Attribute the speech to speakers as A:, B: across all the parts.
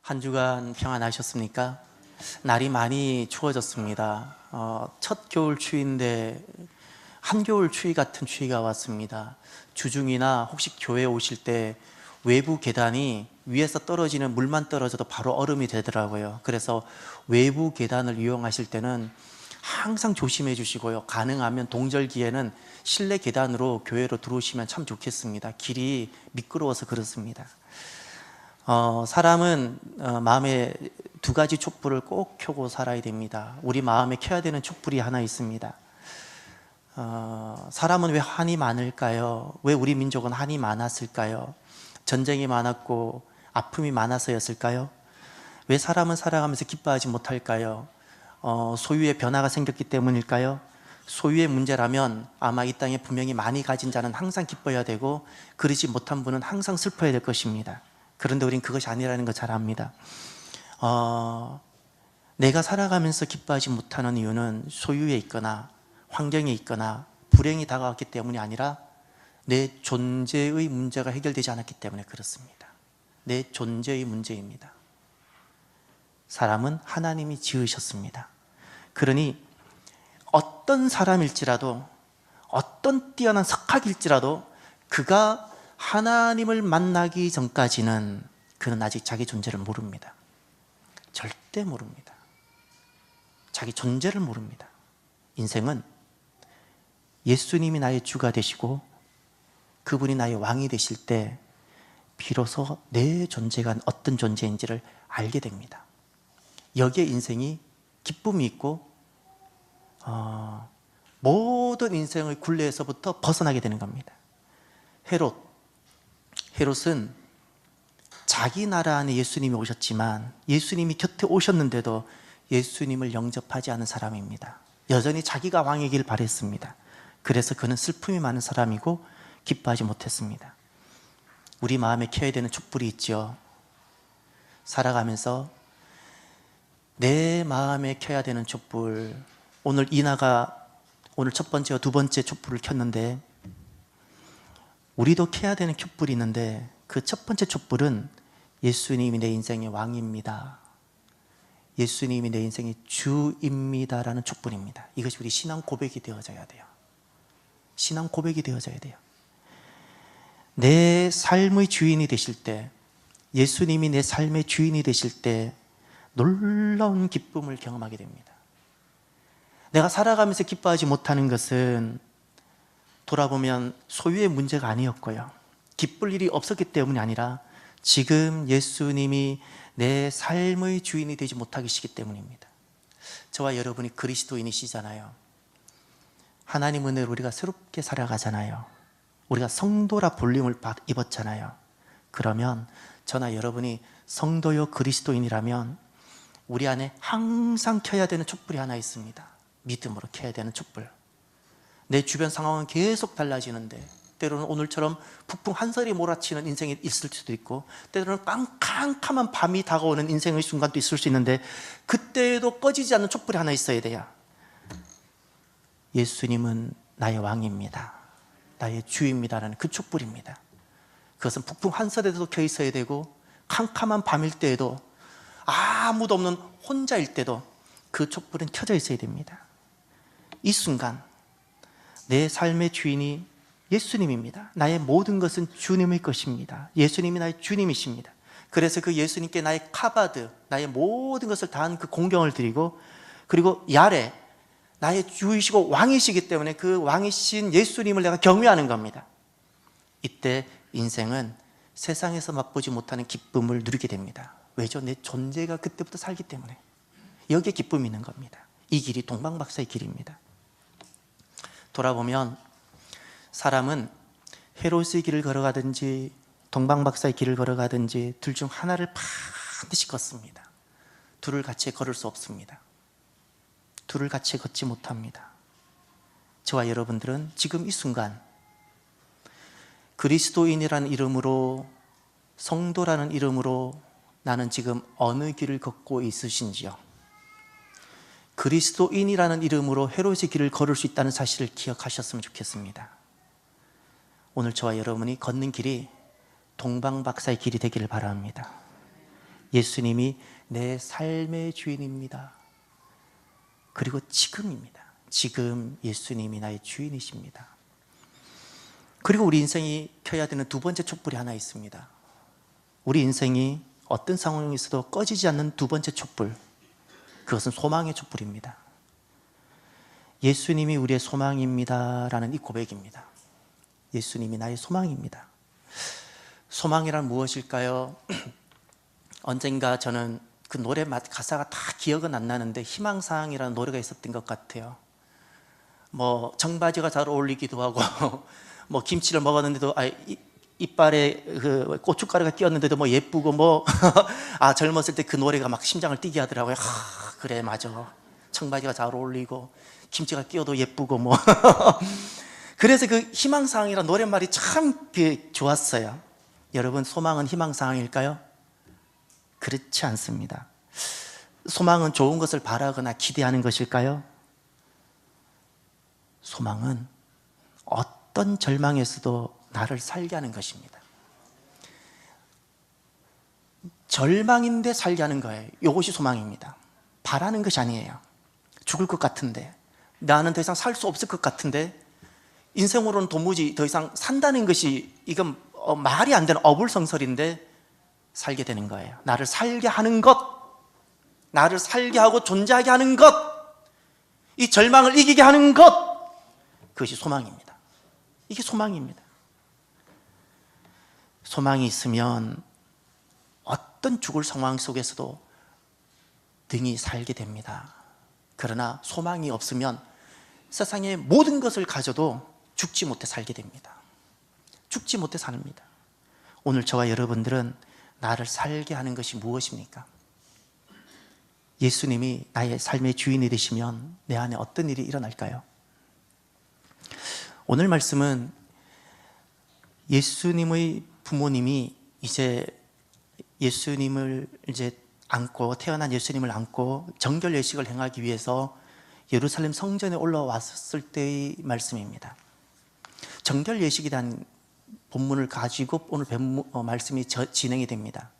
A: 한 주간 평안하셨습니까? 날이 많이 추워졌습니다. 첫 겨울 추위인데 한겨울 추위 같은 추위가 왔습니다. 주중이나 혹시 교회 오실 때 외부 계단이 위에서 떨어지는 물만 떨어져도 바로 얼음이 되더라고요. 그래서 외부 계단을 이용하실 때는 항상 조심해 주시고요. 가능하면 동절기에는 실내 계단으로 교회로 들어오시면 참 좋겠습니다. 길이 미끄러워서 그렇습니다. 사람은 마음에 두 가지 촛불을 꼭 켜고 살아야 됩니다. 우리 마음에 켜야 되는 촛불이 하나 있습니다. 사람은 왜 한이 많을까요? 왜 우리 민족은 한이 많았을까요? 전쟁이 많았고 아픔이 많아서였을까요? 왜 사람은 살아가면서 기뻐하지 못할까요? 소유의 변화가 생겼기 때문일까요? 소유의 문제라면 아마 이 땅에 분명히 많이 가진 자는 항상 기뻐해야 되고 그러지 못한 분은 항상 슬퍼해야 될 것입니다. 그런데 우린 그것이 아니라는 거 잘 압니다. 내가 살아가면서 기뻐하지 못하는 이유는 소유에 있거나 환경에 있거나 불행이 다가왔기 때문이 아니라 내 존재의 문제가 해결되지 않았기 때문에 그렇습니다. 내 존재의 문제입니다. 사람은 하나님이 지으셨습니다. 그러니 어떤 사람일지라도 어떤 뛰어난 석학일지라도 그가 하나님을 만나기 전까지는 그는 아직 자기 존재를 모릅니다. 절대 모릅니다. 자기 존재를 모릅니다. 인생은 예수님이 나의 주가 되시고 그분이 나의 왕이 되실 때 비로소 내 존재가 어떤 존재인지를 알게 됩니다. 여기에 인생이 기쁨이 있고 모든 인생의 굴레에서부터 벗어나게 되는 겁니다. 헤롯은 자기 나라 안에 예수님이 오셨지만 예수님이 곁에 오셨는데도 예수님을 영접하지 않은 사람입니다. 여전히 자기가 왕이길 바랬습니다. 그래서 그는 슬픔이 많은 사람이고 기뻐하지 못했습니다. 우리 마음에 켜야 되는 촛불이 있죠. 살아가면서 내 마음에 켜야 되는 촛불. 오늘 이나가 오늘 첫 번째와 두 번째 촛불을 켰는데 우리도 켜야 되는 촛불이 있는데 그 첫 번째 촛불은 예수님이 내 인생의 왕입니다. 예수님이 내 인생의 주입니다라는 촛불입니다. 이것이 우리 신앙 고백이 되어져야 돼요. 신앙 고백이 되어져야 돼요. 내 삶의 주인이 되실 때, 예수님이 내 삶의 주인이 되실 때 놀라운 기쁨을 경험하게 됩니다. 내가 살아가면서 기뻐하지 못하는 것은 돌아보면 소유의 문제가 아니었고요. 기쁠 일이 없었기 때문이 아니라 지금 예수님이 내 삶의 주인이 되지 못하시기 때문입니다. 저와 여러분이 그리스도인이시잖아요. 하나님 은혜로 우리가 새롭게 살아가잖아요. 우리가 성도라 불림을 입었잖아요. 그러면 저나 여러분이 성도요 그리스도인이라면 우리 안에 항상 켜야 되는 촛불이 하나 있습니다. 믿음으로 켜야 되는 촛불. 내 주변 상황은 계속 달라지는데 때로는 오늘처럼 북풍 한설이 몰아치는 인생이 있을 수도 있고 때로는 깜깜한 밤이 다가오는 인생의 순간도 있을 수 있는데 그때에도 꺼지지 않는 촛불이 하나 있어야 돼요. 예수님은 나의 왕입니다. 나의 주입니다라는 그 촛불입니다. 그것은 북풍 한설에도 켜 있어야 되고 캄캄한 밤일 때에도 아무도 없는 혼자일 때도 그 촛불은 켜져 있어야 됩니다. 이 순간 내 삶의 주인이 예수님입니다. 나의 모든 것은 주님의 것입니다. 예수님이 나의 주님이십니다. 그래서 그 예수님께 나의 카바드, 나의 모든 것을 다한 그 공경을 드리고 그리고 야레, 나의 주이시고 왕이시기 때문에 그 왕이신 예수님을 내가 경외하는 겁니다. 이때 인생은 세상에서 맛보지 못하는 기쁨을 누리게 됩니다. 왜죠? 내 존재가 그때부터 살기 때문에 여기에 기쁨이 있는 겁니다. 이 길이 동방박사의 길입니다. 돌아보면 사람은 헤롯의 길을 걸어가든지 동방박사의 길을 걸어가든지 둘 중 하나를 반드시 걷습니다. 둘을 같이 걸을 수 없습니다. 둘을 같이 걷지 못합니다. 저와 여러분들은 지금 이 순간 그리스도인이라는 이름으로 성도라는 이름으로 나는 지금 어느 길을 걷고 있으신지요? 그리스도인이라는 이름으로 헤롯의 길을 걸을 수 있다는 사실을 기억하셨으면 좋겠습니다. 오늘 저와 여러분이 걷는 길이 동방박사의 길이 되기를 바랍니다. 예수님이 내 삶의 주인입니다. 그리고 지금입니다. 지금 예수님이 나의 주인이십니다. 그리고 우리 인생이 켜야 되는 두 번째 촛불이 하나 있습니다. 우리 인생이 어떤 상황에서도 꺼지지 않는 두 번째 촛불, 그것은 소망의 촛불입니다. 예수님이 우리의 소망입니다 라는 이 고백입니다. 예수님이 나의 소망입니다. 소망이란 무엇일까요? 언젠가 저는 그 노래 가사가 다 기억은 안 나는데 희망사항이라는 노래가 있었던 것 같아요. 뭐 청바지가 잘 어울리기도 하고 뭐 김치를 먹었는데도 이빨에 그 고춧가루가 끼었는데도 뭐 예쁘고 뭐 젊었을 때 그 노래가 막 심장을 뛰게 하더라고요. 그래 맞아. 청바지가 잘 어울리고 김치가 끼어도 예쁘고 뭐 그래서 그 희망사항이라는 노랫말이 참 좋았어요. 여러분, 소망은 희망사항일까요? 그렇지 않습니다. 소망은 좋은 것을 바라거나 기대하는 것일까요? 소망은 어떤 절망에서도 나를 살게 하는 것입니다. 절망인데 살게 하는 거예요. 이것이 소망입니다. 바라는 것이 아니에요. 죽을 것 같은데, 나는 더 이상 살 수 없을 것 같은데, 인생으로는 도무지 더 이상 산다는 것이 이건 말이 안 되는 어불성설인데 살게 되는 거예요. 나를 살게 하는 것, 나를 살게 하고 존재하게 하는 것, 이 절망을 이기게 하는 것, 그것이 소망입니다. 이게 소망입니다. 소망이 있으면 어떤 죽을 상황 속에서도 등이 살게 됩니다. 그러나 소망이 없으면 세상의 모든 것을 가져도 죽지 못해 살게 됩니다. 죽지 못해 삽니다. 오늘 저와 여러분들은 나를 살게 하는 것이 무엇입니까? 예수님이 나의 삶의 주인이 되시면 내 안에 어떤 일이 일어날까요? 오늘 말씀은 예수님의 부모님이 이제 예수님을 안고, 태어난 예수님을 안고 정결 예식을 행하기 위해서 예루살렘 성전에 올라왔을 때의 말씀입니다. 정결 예식에 대한 본문을 가지고 오늘 말씀이 진행이 됩니다.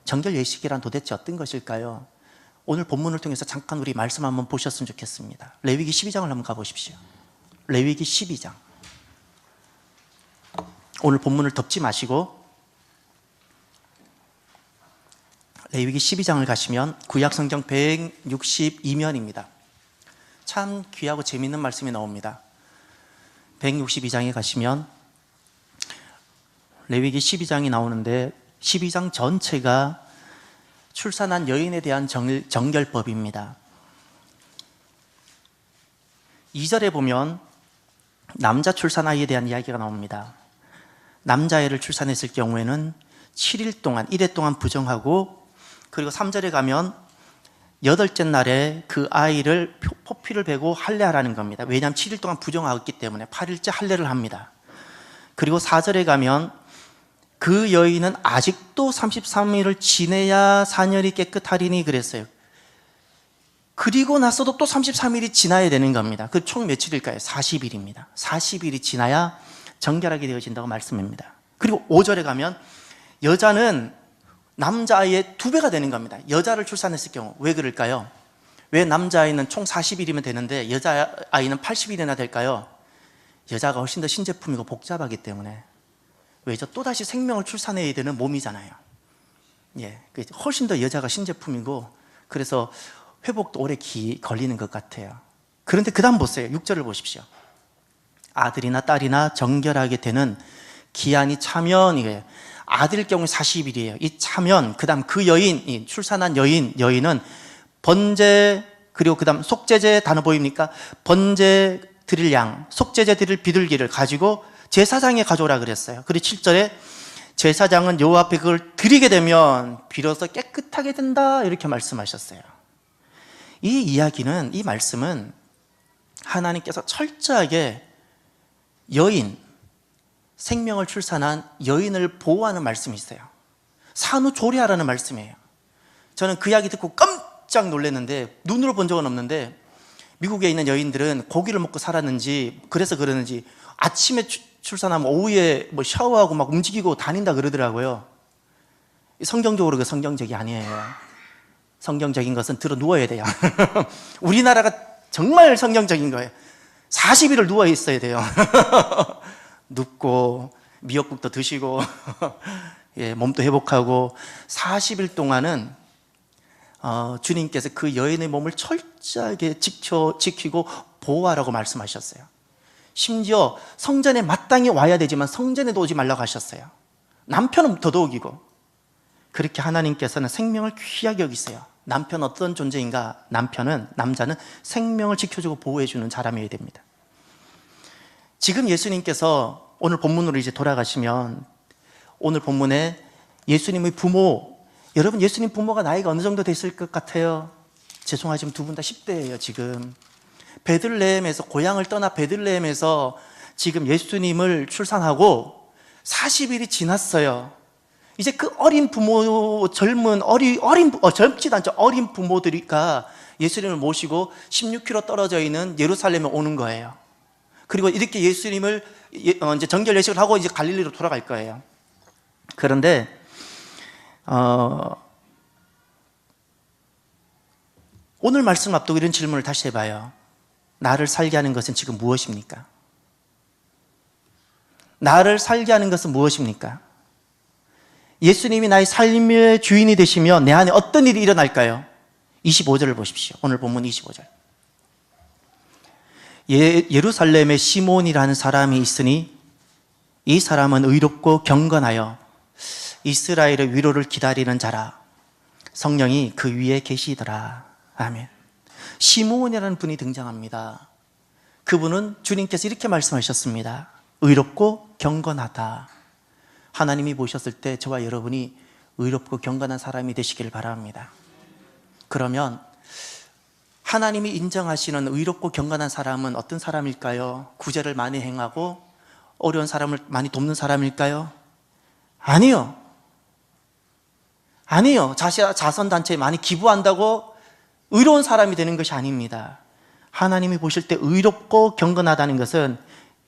A: 정결 예식이란 도대체 어떤 것일까요? 오늘 본문을 통해서 잠깐 우리 말씀 한번 보셨으면 좋겠습니다. 레위기 12장을 한번 가보십시오. 레위기 12장. 오늘 본문을 덮지 마시고 레위기 12장을 가시면 구약성경 162면입니다. 참 귀하고 재미있는 말씀이 나옵니다. 162장에 가시면 레위기 12장이 나오는데 12장 전체가 출산한 여인에 대한 정결법입니다. 2절에 보면 남자 출산아이에 대한 이야기가 나옵니다. 남자애를 출산했을 경우에는 7일 동안, 1회 동안 부정하고, 그리고 3절에 가면 8째 날에 그 아이를 포피를 베고 할례하라는 겁니다. 왜냐하면 7일 동안 부정하기 때문에 8일째 할례를 합니다. 그리고 4절에 가면 그 여인은 아직도 33일을 지내야 사년이 깨끗하리니 그랬어요. 그리고 나서도 또 33일이 지나야 되는 겁니다. 그 총 며칠일까요? 40일입니다. 40일이 지나야 정결하게 되어진다고 말씀합니다. 그리고 5절에 가면 여자는 남자아이의 2배가 되는 겁니다. 여자를 출산했을 경우. 왜 그럴까요? 왜 남자아이는 총 40일이면 되는데 여자아이는 80일이나 될까요? 여자가 훨씬 더 신제품이고 복잡하기 때문에. 왜죠? 또다시 생명을 출산해야 되는 몸이잖아요. 예, 훨씬 더 여자가 신제품이고, 그래서 회복도 오래 걸리는 것 같아요. 그런데 그 다음 보세요. 6절을 보십시오. 아들이나 딸이나 정결하게 되는 기한이 차면, 이게 아들일 경우 40일이에요. 이 차면, 그 다음 그 여인, 이 출산한 여인은 번제, 그리고 그 다음 속죄제 단어 보입니까? 번제 드릴 양, 속죄제 드릴 비둘기를 가지고 제사장에 가져오라 그랬어요. 그리고 7절에 제사장은 여호와 앞에 그걸 드리게 되면 비로소 깨끗하게 된다, 이렇게 말씀하셨어요. 이 이야기는, 이 말씀은 하나님께서 철저하게 여인, 생명을 출산한 여인을 보호하는 말씀이 있어요. 산후조리하라는 말씀이에요. 저는 그 이야기 듣고 깜짝 놀랐는데, 눈으로 본 적은 없는데, 미국에 있는 여인들은 고기를 먹고 살았는지, 그래서 그러는지 아침에 출산하면 오후에 뭐 샤워하고 막 움직이고 다닌다 그러더라고요. 성경적으로 그 성경적이 아니에요. 성경적인 것은 들어 누워야 돼요. 우리나라가 정말 성경적인 거예요. 40일을 누워 있어야 돼요. 눕고 미역국도 드시고 예, 몸도 회복하고 40일 동안은 주님께서 그 여인의 몸을 철저하게 지키고 보호하라고 말씀하셨어요. 심지어 성전에 마땅히 와야 되지만 성전에도 오지 말라고 하셨어요. 남편은 더더욱이고. 그렇게 하나님께서는 생명을 귀하게 여기세요. 남편 어떤 존재인가? 남자는 생명을 지켜주고 보호해주는 사람이어야 됩니다. 지금 예수님께서 오늘 본문으로 이제 돌아가시면 오늘 본문에 예수님의 부모, 여러분 예수님 부모가 나이가 어느 정도 됐을 것 같아요? 죄송하지만 두 분 다 10대예요 지금. 베들레헴에서, 고향을 떠나 베들레헴에서 지금 예수님을 출산하고 40일이 지났어요. 이제 그 어린 부모, 젊지도 않죠. 어린 부모들이가 예수님을 모시고 16km 떨어져 있는 예루살렘에 오는 거예요. 그리고 이렇게 예수님을 이제 정결 예식을 하고 이제 갈릴리로 돌아갈 거예요. 그런데 오늘 말씀 앞두고 이런 질문을 다시 해봐요. 나를 살게 하는 것은 지금 무엇입니까? 나를 살게 하는 것은 무엇입니까? 예수님이 나의 삶의 주인이 되시면 내 안에 어떤 일이 일어날까요? 25절을 보십시오. 오늘 본문 25절. 예루살렘에 시몬이라는 사람이 있으니 이 사람은 의롭고 경건하여 이스라엘의 위로를 기다리는 자라. 성령이 그 위에 계시더라. 아멘. 시몬이라는 분이 등장합니다. 그분은 주님께서 이렇게 말씀하셨습니다. 의롭고 경건하다. 하나님이 보셨을 때 저와 여러분이 의롭고 경건한 사람이 되시길 바랍니다. 그러면 하나님이 인정하시는 의롭고 경건한 사람은 어떤 사람일까요? 구제를 많이 행하고 어려운 사람을 많이 돕는 사람일까요? 아니요. 자선단체에 많이 기부한다고 의로운 사람이 되는 것이 아닙니다. 하나님이 보실 때 의롭고 경건하다는 것은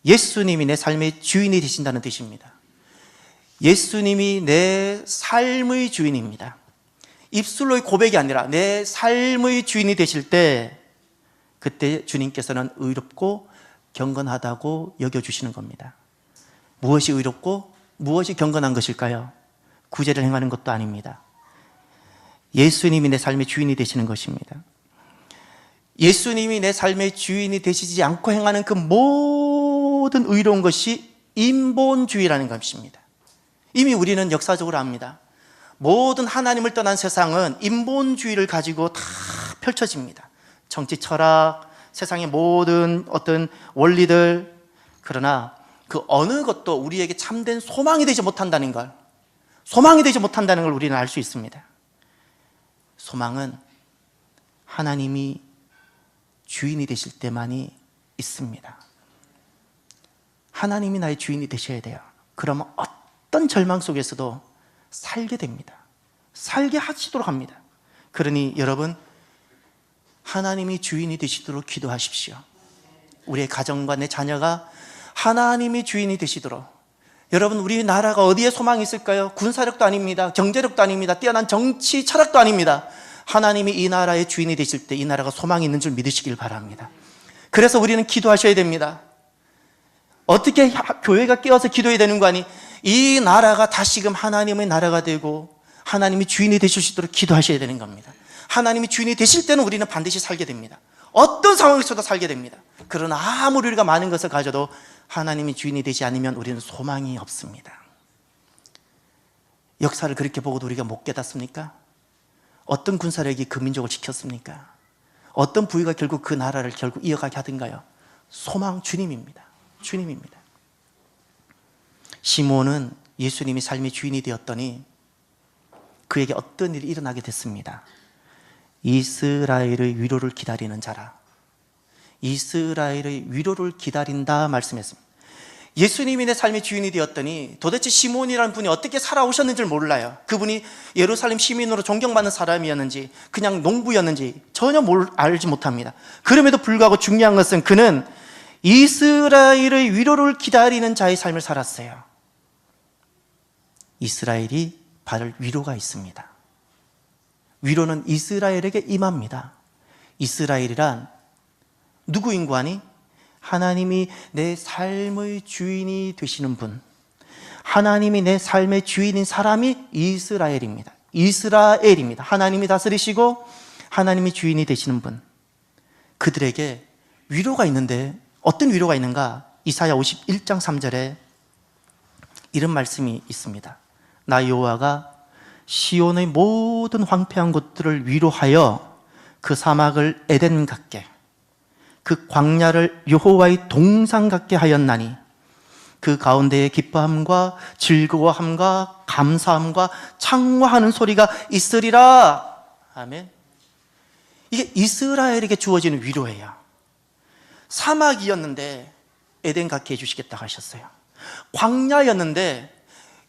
A: 예수님이 내 삶의 주인이 되신다는 뜻입니다. 예수님이 내 삶의 주인입니다. 입술로의 고백이 아니라 내 삶의 주인이 되실 때 그때 주님께서는 의롭고 경건하다고 여겨주시는 겁니다. 무엇이 의롭고 무엇이 경건한 것일까요? 구제를 행하는 것도 아닙니다. 예수님이 내 삶의 주인이 되시는 것입니다. 예수님이 내 삶의 주인이 되시지 않고 행하는 그 모든 의로운 것이 인본주의라는 것입니다. 이미 우리는 역사적으로 압니다. 모든 하나님을 떠난 세상은 인본주의를 가지고 다 펼쳐집니다. 정치 철학, 세상의 모든 어떤 원리들. 그러나 그 어느 것도 우리에게 참된 소망이 되지 못한다는 걸 우리는 알 수 있습니다. 소망은 하나님이 주인이 되실 때만이 있습니다. 하나님이 나의 주인이 되셔야 돼요. 그러면 어떤 절망 속에서도 살게 됩니다. 살게 하시도록 합니다. 그러니 여러분, 하나님이 주인이 되시도록 기도하십시오. 우리의 가정과 내 자녀가 하나님이 주인이 되시도록. 여러분, 우리나라가 어디에 소망이 있을까요? 군사력도 아닙니다. 경제력도 아닙니다. 뛰어난 정치 철학도 아닙니다. 하나님이 이 나라의 주인이 되실 때 이 나라가 소망이 있는 줄 믿으시길 바랍니다. 그래서 우리는 기도하셔야 됩니다. 어떻게 교회가 깨어서 기도해야 되는 거 아니? 이 나라가 다시금 하나님의 나라가 되고 하나님이 주인이 되실 수 있도록 기도하셔야 되는 겁니다. 하나님이 주인이 되실 때는 우리는 반드시 살게 됩니다. 어떤 상황에서도 살게 됩니다. 그러나 아무리 우리가 많은 것을 가져도 하나님이 주인이 되지 않으면 우리는 소망이 없습니다. 역사를 그렇게 보고도 우리가 못 깨닫습니까? 어떤 군사력이 그 민족을 지켰습니까? 어떤 부위가 결국 그 나라를 결국 이어가게 하던가요? 소망 주님입니다. 주님입니다. 시몬은 예수님이 삶의 주인이 되었더니 그에게 어떤 일이 일어나게 됐습니다. 이스라엘의 위로를 기다리는 자라. 이스라엘의 위로를 기다린다 말씀했습니다. 예수님이 내 삶의 주인이 되었더니 도대체 시몬이라는 분이 어떻게 살아오셨는지 몰라요. 그분이 예루살렘 시민으로 존경받는 사람이었는지 그냥 농부였는지 전혀 알지 못합니다. 그럼에도 불구하고 중요한 것은 그는 이스라엘의 위로를 기다리는 자의 삶을 살았어요. 이스라엘이 받을 위로가 있습니다. 위로는 이스라엘에게 임합니다. 이스라엘이란 누구인 거 아니? 하나님이 내 삶의 주인이 되시는 분, 하나님이 내 삶의 주인인 사람이 이스라엘입니다. 이스라엘입니다. 하나님이 다스리시고 하나님이 주인이 되시는 분, 그들에게 위로가 있는데 어떤 위로가 있는가? 이사야 51장 3절에 이런 말씀이 있습니다. 나 여호와가 시온의 모든 황폐한 곳들을 위로하여 그 사막을 에덴 같게, 그 광야를 여호와의 동산 같게 하였나니 그 가운데에 기뻐함과 즐거워함과 감사함과 창화하는 소리가 있으리라. 아멘. 이게 이스라엘에게 주어지는 위로예요. 사막이었는데 에덴 같게 해주시겠다 하셨어요. 광야였는데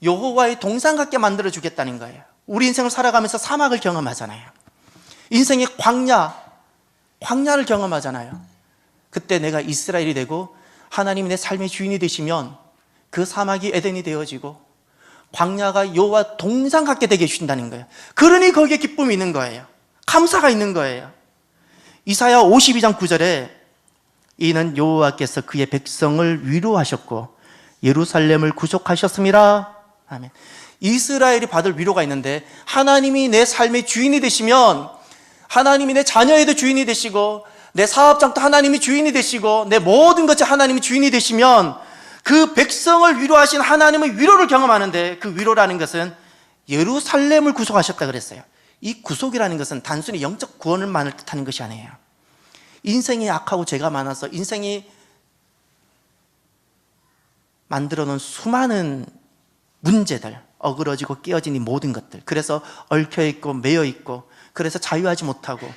A: 여호와의 동산 같게 만들어 주겠다는 거예요. 우리 인생을 살아가면서 사막을 경험하잖아요. 인생의 광야를 경험하잖아요. 그때 내가 이스라엘이 되고 하나님이 내 삶의 주인이 되시면 그 사막이 에덴이 되어지고 광야가 여호와 동산 같게 되게 해주신다는 거예요. 그러니 거기에 기쁨이 있는 거예요. 감사가 있는 거예요. 이사야 52장 9절에 이는 여호와께서 그의 백성을 위로하셨고 예루살렘을 구속하셨습니다. 아멘. 이스라엘이 받을 위로가 있는데 하나님이 내 삶의 주인이 되시면, 하나님이 내 자녀에도 주인이 되시고 내 사업장도 하나님이 주인이 되시고 내 모든 것이 하나님이 주인이 되시면 그 백성을 위로하신 하나님의 위로를 경험하는데, 그 위로라는 것은 예루살렘을 구속하셨다 그랬어요. 이 구속이라는 것은 단순히 영적 구원을만을 뜻하는 것이 아니에요. 인생이 악하고 죄가 많아서 인생이 만들어 놓은 수많은 문제들, 어그러지고 깨어진 이 모든 것들, 그래서 얽혀있고 매여있고, 그래서 자유하지 못하고,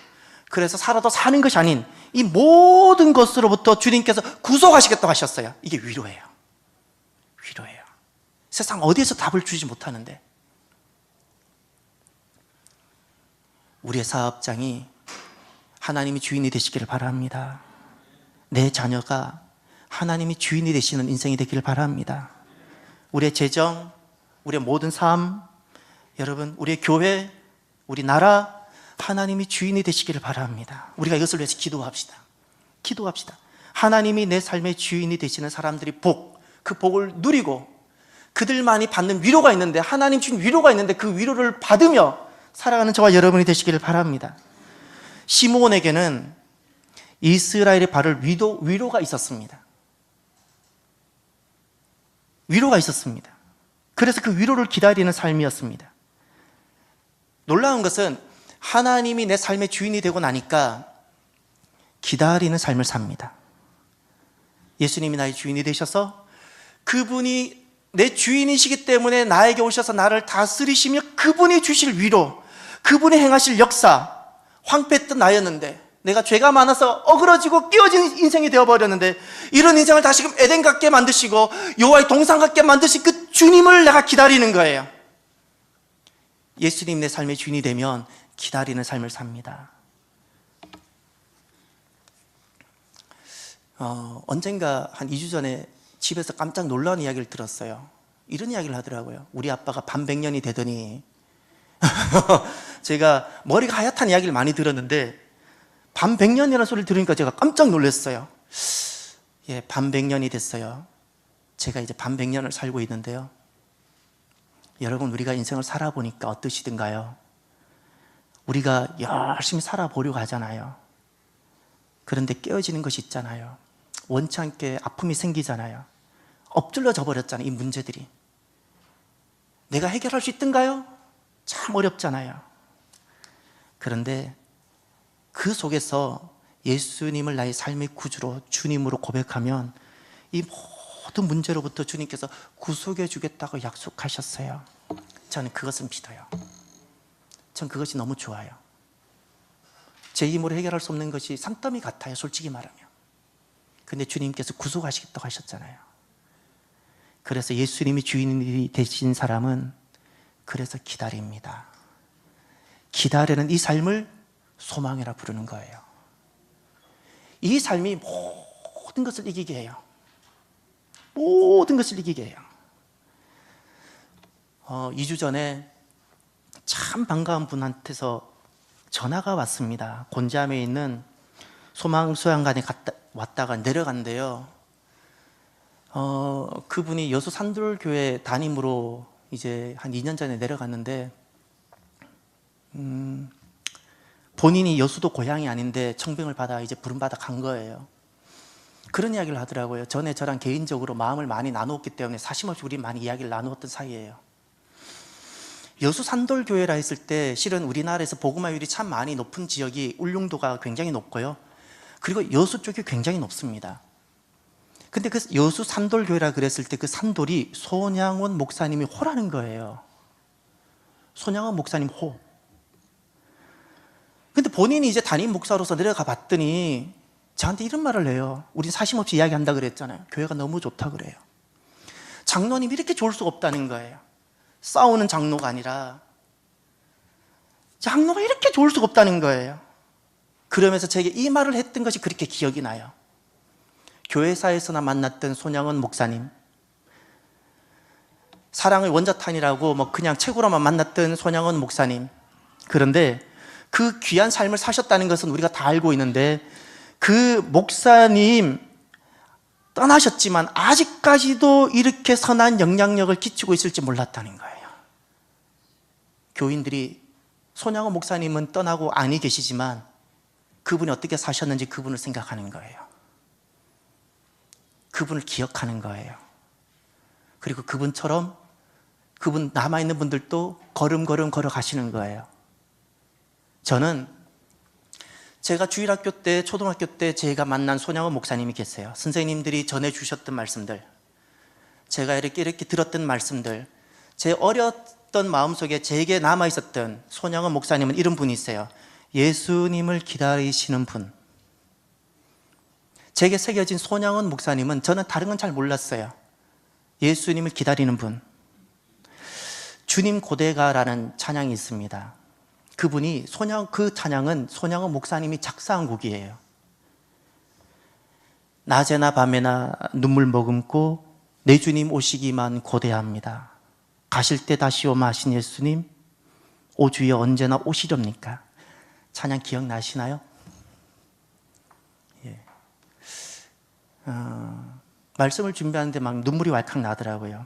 A: 그래서 살아도 사는 것이 아닌 이 모든 것으로부터 주님께서 구속하시겠다고 하셨어요. 이게 위로예요. 위로예요. 세상 어디에서 답을 주지 못하는데 우리의 사업장이 하나님이 주인이 되시기를 바랍니다. 내 자녀가 하나님이 주인이 되시는 인생이 되기를 바랍니다. 우리의 재정, 우리의 모든 삶, 여러분, 우리의 교회, 우리 나라, 하나님이 주인이 되시기를 바랍니다. 우리가 이것을 위해서 기도합시다. 기도합시다. 하나님이 내 삶의 주인이 되시는 사람들이 그 복을 누리고 그들만이 받는 위로가 있는데, 하나님 주신 위로가 있는데 그 위로를 받으며 살아가는 저와 여러분이 되시기를 바랍니다. 시므온에게는 이스라엘의 발을 위로가 있었습니다. 위로가 있었습니다. 그래서 그 위로를 기다리는 삶이었습니다. 놀라운 것은 하나님이 내 삶의 주인이 되고 나니까 기다리는 삶을 삽니다. 예수님이 나의 주인이 되셔서 그분이 내 주인이시기 때문에 나에게 오셔서 나를 다스리시며 그분이 주실 위로, 그분이 행하실 역사, 황폐했던 나였는데 내가 죄가 많아서 어그러지고 끼어진 인생이 되어버렸는데 이런 인생을 다시금 에덴 같게 만드시고 여호와의 동산 같게 만드신 그 주님을 내가 기다리는 거예요. 예수님 내 삶의 주인이 되면 기다리는 삶을 삽니다. 언젠가 한 2주 전에 집에서 깜짝 놀라운 이야기를 들었어요. 이런 이야기를 하더라고요. 우리 아빠가 반백년이 되더니 제가 머리가 하얗다는 이야기를 많이 들었는데 반백년이라는 소리를 들으니까 제가 깜짝 놀랐어요. 예, 반백년이 됐어요. 제가 이제 반백년을 살고 있는데요. 여러분, 우리가 인생을 살아보니까 어떠시든가요? 우리가 열심히 살아보려고 하잖아요. 그런데 깨어지는 것이 있잖아요. 원치 않게 아픔이 생기잖아요. 엎질러져 버렸잖아요, 이 문제들이. 내가 해결할 수 있던가요? 참 어렵잖아요. 그런데 그 속에서 예수님을 나의 삶의 구주로, 주님으로 고백하면 이 모든 문제로부터 주님께서 구속해 주겠다고 약속하셨어요. 저는 그것은 믿어요. 전 그것이 너무 좋아요. 제 힘으로 해결할 수 없는 것이 산더미 같아요, 솔직히 말하면. 근데 주님께서 구속하시겠다고 하셨잖아요. 그래서 예수님이 주인이 되신 사람은 그래서 기다립니다. 기다리는 이 삶을 소망이라 부르는 거예요. 이 삶이 모든 것을 이기게 해요. 모든 것을 이기게 해요. 2주 전에 참 반가운 분한테서 전화가 왔습니다. 곤지암에 있는 소망수양관에 왔다가 내려간대요. 그분이 여수 산돌교회 담임으로 이제 한 2년 전에 내려갔는데, 본인이 여수도 고향이 아닌데 청빙을 받아 이제 부름받아 간 거예요. 그런 이야기를 하더라고요. 전에 저랑 개인적으로 마음을 많이 나누었기 때문에 사심없이 우리 많이 이야기를 나누었던 사이예요. 여수 산돌교회라 했을 때 실은 우리나라에서 복음화율이 참 많이 높은 지역이 울릉도가 굉장히 높고요. 그리고 여수 쪽이 굉장히 높습니다. 근데 그 여수 산돌교회라 그랬을 때 그 산돌이 손양원 목사님이 호라는 거예요. 손양원 목사님 호. 근데 본인이 이제 담임 목사로서 내려가 봤더니 저한테 이런 말을 해요. 우린 사심없이 이야기한다 그랬잖아요. 교회가 너무 좋다 그래요. 장로님이 이렇게 좋을 수가 없다는 거예요. 싸우는 장로가 아니라 장로가 이렇게 좋을 수가 없다는 거예요. 그러면서 제게 이 말을 했던 것이 그렇게 기억이 나요. 교회사에서나 만났던 손양원 목사님, 사랑의 원자탄이라고 뭐 그냥 책으로만 만났던 손양원 목사님, 그런데 그 귀한 삶을 사셨다는 것은 우리가 다 알고 있는데 그 목사님 떠나셨지만 아직까지도 이렇게 선한 영향력을 끼치고 있을지 몰랐다는 거예요. 교인들이 손양원 목사님은 떠나고 안이 계시지만 그분이 어떻게 사셨는지 그분을 생각하는 거예요. 그분을 기억하는 거예요. 그리고 그분처럼 그분 남아있는 분들도 걸음걸음 걸어가시는 거예요. 저는 제가 주일학교 때, 초등학교 때 제가 만난 손양원 목사님이 계세요. 선생님들이 전해주셨던 말씀들, 제가 이렇게 들었던 말씀들, 제 어렸던 마음속에 제게 남아있었던 손양원 목사님은 이런 분이 있어요. 예수님을 기다리시는 분. 제게 새겨진 손양원 목사님은 저는 다른 건 잘 몰랐어요. 예수님을 기다리는 분. 주님 고대가라는 찬양이 있습니다. 그분이 그 찬양은 손양원 목사님이 작사한 곡이에요. 낮에나 밤에나 눈물 머금고 내 주님 오시기만 고대합니다. 가실 때 다시 오마 하신 예수님, 오 주여 언제나 오시렵니까? 찬양 기억나시나요? 예. 말씀을 준비하는데 막 눈물이 왈칵 나더라고요.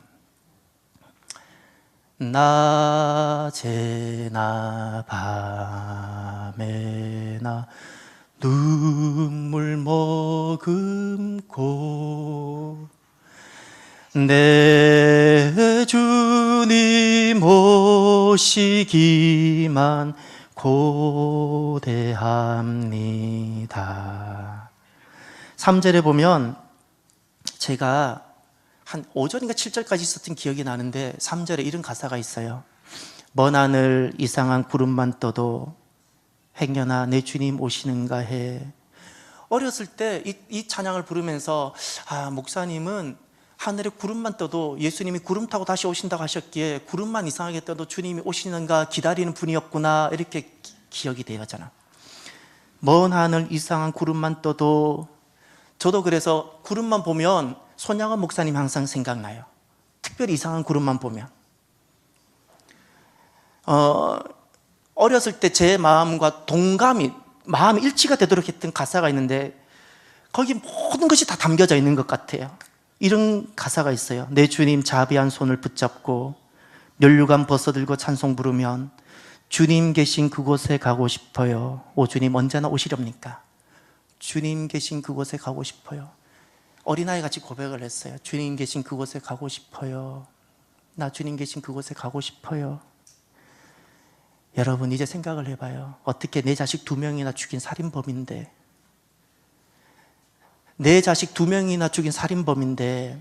A: 낮에나 밤에나 눈물 머금고 내 주님 오시기만 고대합니다. 3절에 보면 제가 한 5절인가 7절까지 있었던 기억이 나는데 3절에 이런 가사가 있어요. 먼 하늘 이상한 구름만 떠도 행여나 내 주님 오시는가 해. 어렸을 때 이 찬양을 부르면서 목사님은 하늘에 구름만 떠도 예수님이 구름 타고 다시 오신다고 하셨기에 구름만 이상하게 떠도 주님이 오시는가 기다리는 분이었구나, 이렇게 기억이 되어잖아. 먼 하늘 이상한 구름만 떠도, 저도 그래서 구름만 보면 손양원 목사님 항상 생각나요. 특별히 이상한 구름만 보면. 어렸을 때 제 마음과 마음이 일치가 되도록 했던 가사가 있는데 거기 모든 것이 다 담겨져 있는 것 같아요. 이런 가사가 있어요. 내 주님 자비한 손을 붙잡고 면류관 벗어들고 찬송 부르면 주님 계신 그곳에 가고 싶어요. 오 주님 언제나 오시렵니까? 주님 계신 그곳에 가고 싶어요. 어린아이같이 고백을 했어요. 주님 계신 그곳에 가고 싶어요. 나 주님 계신 그곳에 가고 싶어요. 여러분 이제 생각을 해봐요. 어떻게 내 자식 2명이나 죽인 살인범인데, 내 자식 2명이나 죽인 살인범인데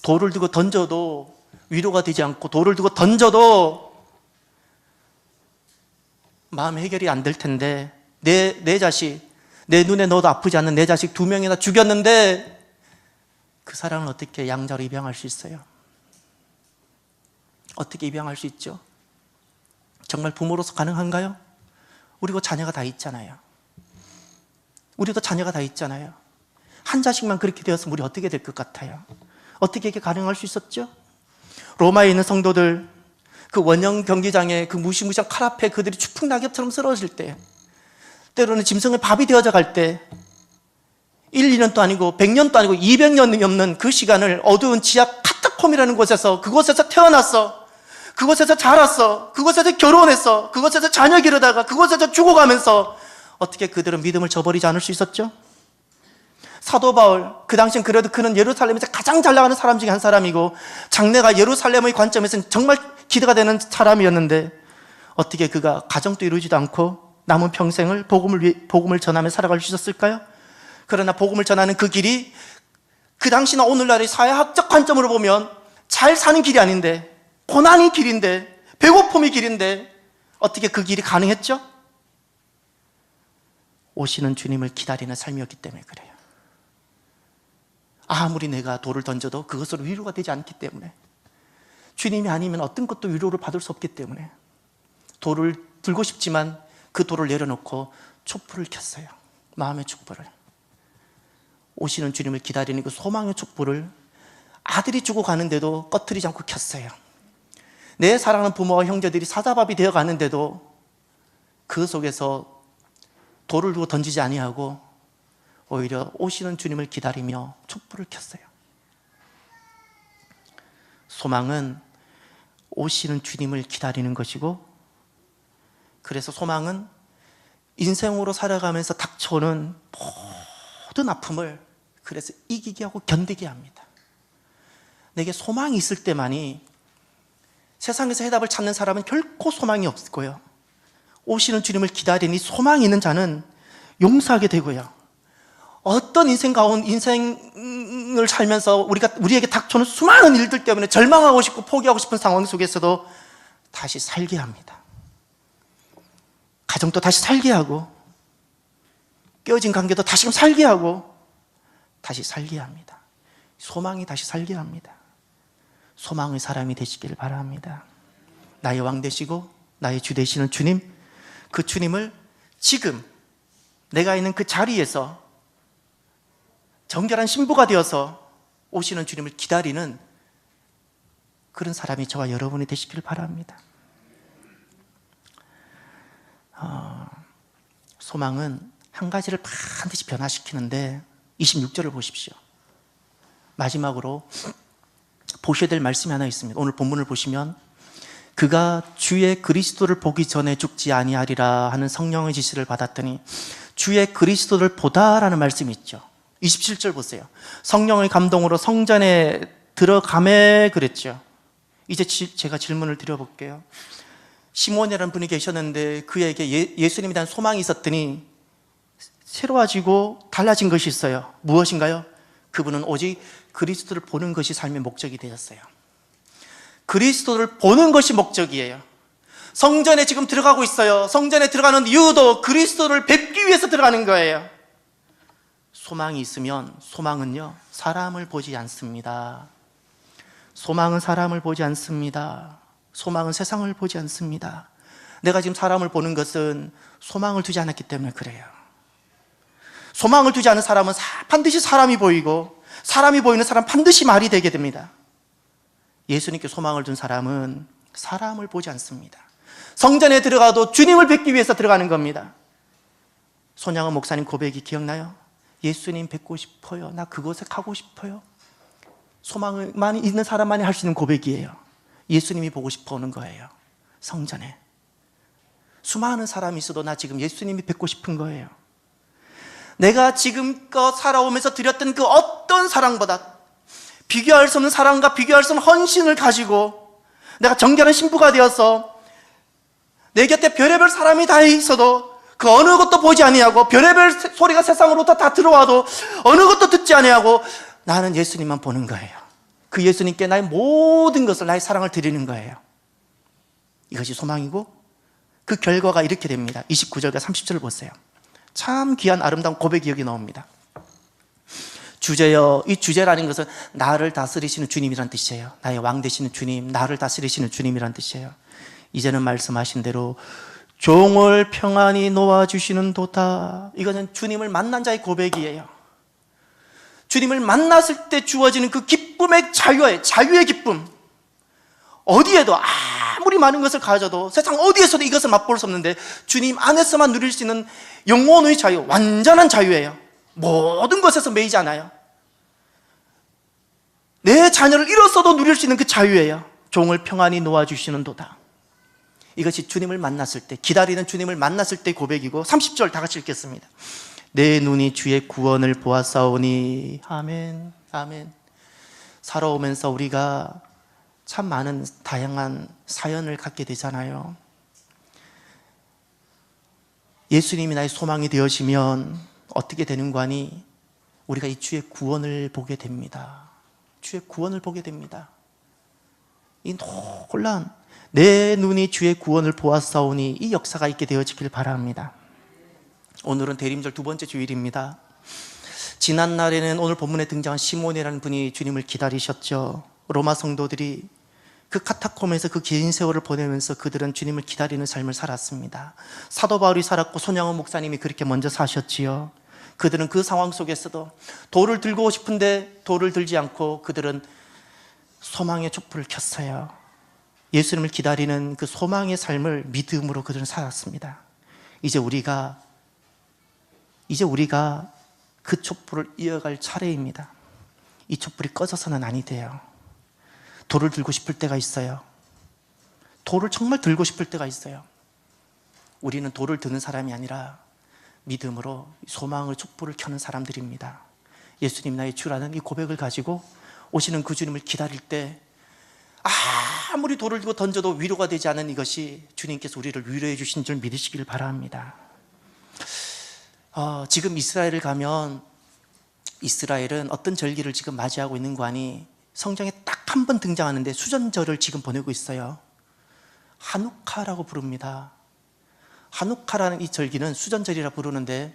A: 돌을 들고 던져도 위로가 되지 않고, 돌을 들고 던져도 마음 해결이 안 될 텐데, 내 자식, 내 눈에 넣어도 아프지 않는 내 자식 2명이나 죽였는데 그 사랑을 어떻게 양자로 입양할 수 있어요? 어떻게 입양할 수 있죠? 정말 부모로서 가능한가요? 우리도 자녀가 다 있잖아요. 우리도 자녀가 다 있잖아요. 한 자식만 그렇게 되었으면 우리 어떻게 될 것 같아요? 어떻게 이게 가능할 수 있었죠? 로마에 있는 성도들, 그 원형 경기장에 그 무시무시한 칼 앞에 그들이 추풍 낙엽처럼 쓰러질 때, 때로는 짐승의 밥이 되어져 갈 때, 1, 2년도 아니고 100년도 아니고 200년이 넘는 그 시간을 어두운 지하 카타콤이라는 곳에서, 그곳에서 태어났어, 그곳에서 자랐어, 그곳에서 결혼했어, 그곳에서 자녀 기르다가 그곳에서 죽어가면서 어떻게 그들은 믿음을 저버리지 않을 수 있었죠? 사도 바울, 그 당시엔 그래도 그는 예루살렘에서 가장 잘 나가는 사람 중에 한 사람이고 장래가 예루살렘의 관점에서는 정말 기대가 되는 사람이었는데 어떻게 그가 가정도 이루지도 않고 남은 평생을 복음을 전하며 살아갈 수 있었을까요? 그러나 복음을 전하는 그 길이 그 당시나 오늘날의 사회학적 관점으로 보면 잘 사는 길이 아닌데, 고난의 길인데, 배고픔의 길인데 어떻게 그 길이 가능했죠? 오시는 주님을 기다리는 삶이었기 때문에 그래요. 아무리 내가 돌을 던져도 그것으로 위로가 되지 않기 때문에, 주님이 아니면 어떤 것도 위로를 받을 수 없기 때문에 돌을 들고 싶지만 그 돌을 내려놓고 촛불을 켰어요. 마음의 촛불을. 오시는 주님을 기다리는 그 소망의 촛불을 아들이 주고 가는데도 꺼트리지 않고 켰어요. 내 사랑하는 부모와 형제들이 사자밥이 되어 가는데도 그 속에서 돌을 두고 던지지 아니하고 오히려 오시는 주님을 기다리며 촛불을 켰어요. 소망은 오시는 주님을 기다리는 것이고, 그래서 소망은 인생으로 살아가면서 닥쳐오는 모든 아픔을 그래서 이기게 하고 견디게 합니다. 내게 소망이 있을 때만이, 세상에서 해답을 찾는 사람은 결코 소망이 없고요, 오시는 주님을 기다리니 소망이 있는 자는 용서하게 되고요, 어떤 인생을 살면서 우리에게 닥쳐오는 수많은 일들 때문에 절망하고 싶고 포기하고 싶은 상황 속에서도 다시 살게 합니다. 가정도 다시 살게 하고, 깨어진 관계도 다시금 살게 하고, 다시 살게 합니다. 소망이 다시 살게 합니다. 소망의 사람이 되시길 바랍니다. 나의 왕 되시고 나의 주 되시는 주님, 그 주님을 지금 내가 있는 그 자리에서 정결한 신부가 되어서 오시는 주님을 기다리는 그런 사람이 저와 여러분이 되시길 바랍니다. 소망은 한 가지를 반드시 변화시키는데 26절을 보십시오. 마지막으로 보셔야 될 말씀이 하나 있습니다. 오늘 본문을 보시면 그가 주의 그리스도를 보기 전에 죽지 아니하리라 하는 성령의 지시를 받았더니 주의 그리스도를 보다라는 말씀이 있죠. 27절 보세요. 성령의 감동으로 성전에 들어가매 그랬죠. 이제 제가 질문을 드려볼게요. 시몬이라는 분이 계셨는데 그에게 예수님에 대한 소망이 있었더니 새로워지고 달라진 것이 있어요. 무엇인가요? 그분은 오직 그리스도를 보는 것이 삶의 목적이 되었어요. 그리스도를 보는 것이 목적이에요. 성전에 지금 들어가고 있어요. 성전에 들어가는 이유도 그리스도를 뵙기 위해서 들어가는 거예요. 소망이 있으면 소망은요, 사람을 보지 않습니다. 소망은 사람을 보지 않습니다. 소망은 세상을 보지 않습니다. 내가 지금 사람을 보는 것은 소망을 두지 않았기 때문에 그래요. 소망을 두지 않은 사람은 반드시 사람이 보이고, 사람이 보이는 사람 반드시 말이 되게 됩니다. 예수님께 소망을 둔 사람은 사람을 보지 않습니다. 성전에 들어가도 주님을 뵙기 위해서 들어가는 겁니다. 손양은 목사님 고백이 기억나요? 예수님 뵙고 싶어요. 나 그곳에 가고 싶어요. 소망만 있는 사람만이 할 수 있는 고백이에요. 예수님이 보고 싶어 오는 거예요. 성전에 수많은 사람이 있어도 나 지금 예수님이 뵙고 싶은 거예요. 내가 지금껏 살아오면서 드렸던 그 어떤 사랑보다 비교할 수 없는 사랑과 비교할 수 없는 헌신을 가지고 내가 정결한 신부가 되어서 내 곁에 별의별 사람이 다 있어도 그 어느 것도 보지 아니하고, 별의별 소리가 세상으로부터 다 들어와도 어느 것도 듣지 아니하고 나는 예수님만 보는 거예요. 그 예수님께 나의 모든 것을, 나의 사랑을 드리는 거예요. 이것이 소망이고, 그 결과가 이렇게 됩니다. 29절과 30절을 보세요. 참 귀한 아름다운 고백이 여기 나옵니다. 주제여, 이 주제라는 것은 나를 다스리시는 주님이란 뜻이에요. 나의 왕 되시는 주님, 나를 다스리시는 주님이란 뜻이에요. 이제는 말씀하신 대로 종을 평안히 놓아주시는 도다. 이것은 주님을 만난 자의 고백이에요. 주님을 만났을 때 주어지는 그 기쁨의 자유의 기쁨, 어디에도 아무리 아무리 많은 것을 가져도 세상 어디에서도 이것을 맛볼 수 없는데 주님 안에서만 누릴 수 있는 영혼의 자유, 완전한 자유예요. 모든 것에서 매이지 않아요. 내 자녀를 잃었어도 누릴 수 있는 그 자유예요. 종을 평안히 놓아주시는 도다. 이것이 주님을 만났을 때, 기다리는 주님을 만났을 때 고백이고, 30절 다 같이 읽겠습니다. 내 눈이 주의 구원을 보았사오니. 아멘, 아멘. 살아오면서 우리가 참 많은 다양한 사연을 갖게 되잖아요. 예수님이 나의 소망이 되어지면 어떻게 되는 거니? 우리가 이 주의 구원을 보게 됩니다. 주의 구원을 보게 됩니다. 이 놀라운 내 눈이 주의 구원을 보았사오니, 이 역사가 있게 되어지길 바랍니다. 오늘은 대림절 두 번째 주일입니다. 지난날에는 오늘 본문에 등장한 시몬이라는 분이 주님을 기다리셨죠. 로마 성도들이 그 카타콤에서 그 긴 세월을 보내면서 그들은 주님을 기다리는 삶을 살았습니다. 사도 바울이 살았고 손양원 목사님이 그렇게 먼저 사셨지요. 그들은 그 상황 속에서도 돌을 들고 싶은데 돌을 들지 않고 그들은 소망의 촛불을 켰어요. 예수님을 기다리는 그 소망의 삶을 믿음으로 그들은 살았습니다. 이제 우리가 그 촛불을 이어갈 차례입니다. 이 촛불이 꺼져서는 아니 돼요. 돌을 들고 싶을 때가 있어요. 돌을 정말 들고 싶을 때가 있어요. 우리는 돌을 드는 사람이 아니라 믿음으로 소망의 촛불을 켜는 사람들입니다. 예수님 나의 주라는 이 고백을 가지고 오시는 그 주님을 기다릴 때 아무리 돌을 들고 던져도 위로가 되지 않은 이것이 주님께서 우리를 위로해 주신 줄 믿으시길 바랍니다. 지금 이스라엘을 가면 이스라엘은 어떤 절기를 지금 맞이하고 있는 거 아니? 성경에 딱 한 번 등장하는데 수전절을 지금 보내고 있어요. 하누카라고 부릅니다. 하누카라는 이 절기는 수전절이라 부르는데,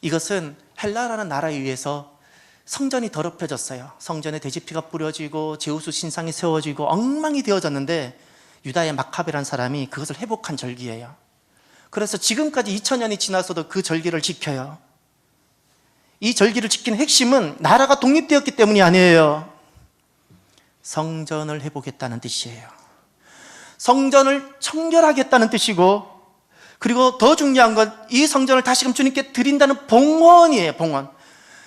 A: 이것은 헬라라는 나라에 의해서 성전이 더럽혀졌어요. 성전에 돼지피가 뿌려지고 제우스 신상이 세워지고 엉망이 되어졌는데, 유다의 마카베라는 사람이 그것을 회복한 절기예요. 그래서 지금까지 2000년이 지나서도 그 절기를 지켜요. 이 절기를 지키는 핵심은 나라가 독립되었기 때문이 아니에요. 성전을 회복했다는 뜻이에요. 성전을 청결하겠다는 뜻이고, 그리고 더 중요한 건 이 성전을 다시금 주님께 드린다는 봉헌이에요. 봉헌.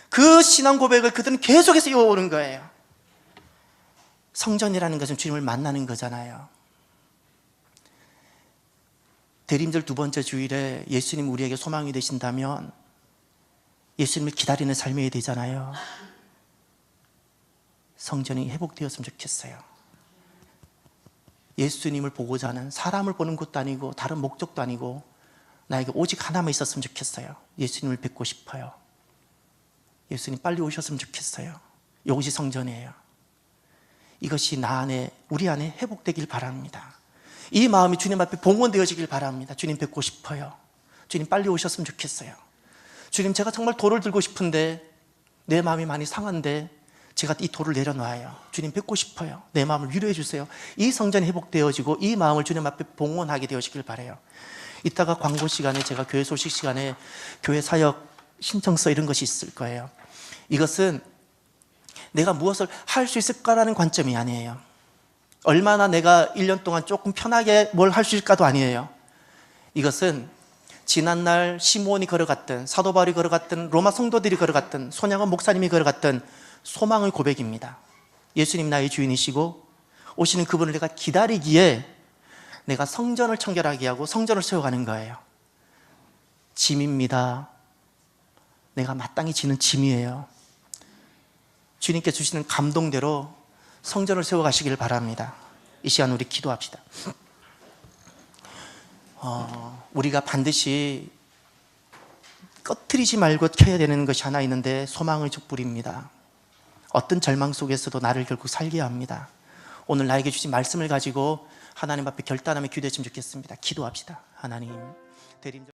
A: 그 신앙 고백을 그들은 계속해서 이어오는 거예요. 성전이라는 것은 주님을 만나는 거잖아요. 대림절 두 번째 주일에 예수님 우리에게 소망이 되신다면 예수님을 기다리는 삶이 되잖아요. 성전이 회복되었으면 좋겠어요. 예수님을 보고자 하는, 사람을 보는 것도 아니고 다른 목적도 아니고 나에게 오직 하나만 있었으면 좋겠어요. 예수님을 뵙고 싶어요. 예수님 빨리 오셨으면 좋겠어요. 이것이 성전이에요. 이것이 나 안에, 우리 안에 회복되길 바랍니다. 이 마음이 주님 앞에 봉헌되어지길 바랍니다. 주님 뵙고 싶어요. 주님 빨리 오셨으면 좋겠어요. 주님, 제가 정말 돌을 들고 싶은데 내 마음이 많이 상한데 제가 이 돌을 내려놔요. 주님 뵙고 싶어요. 내 마음을 위로해 주세요. 이 성전이 회복되어지고 이 마음을 주님 앞에 봉헌하게 되어지길 바라요. 이따가 광고 시간에, 제가 교회 소식 시간에 교회 사역 신청서 이런 것이 있을 거예요. 이것은 내가 무엇을 할 수 있을까라는 관점이 아니에요. 얼마나 내가 1년 동안 조금 편하게 뭘 할 수 있을까도 아니에요. 이것은 지난날 시므온이 걸어갔던, 사도 바울이 걸어갔던, 로마 성도들이 걸어갔던, 손양원 목사님이 걸어갔던 소망의 고백입니다. 예수님 나의 주인이시고 오시는 그분을 내가 기다리기에 내가 성전을 청결하게 하고 성전을 세워가는 거예요. 짐입니다. 내가 마땅히 지는 짐이에요. 주님께 주시는 감동대로 성전을 세워가시길 바랍니다. 이 시간 우리 기도합시다. 우리가 반드시 꺼트리지 말고 켜야 되는 것이 하나 있는데, 소망의 촛불입니다. 어떤 절망 속에서도 나를 결국 살게 합니다. 오늘 나에게 주신 말씀을 가지고 하나님 앞에 결단하며 기도했으면 좋겠습니다. 기도합시다. 하나님, 대림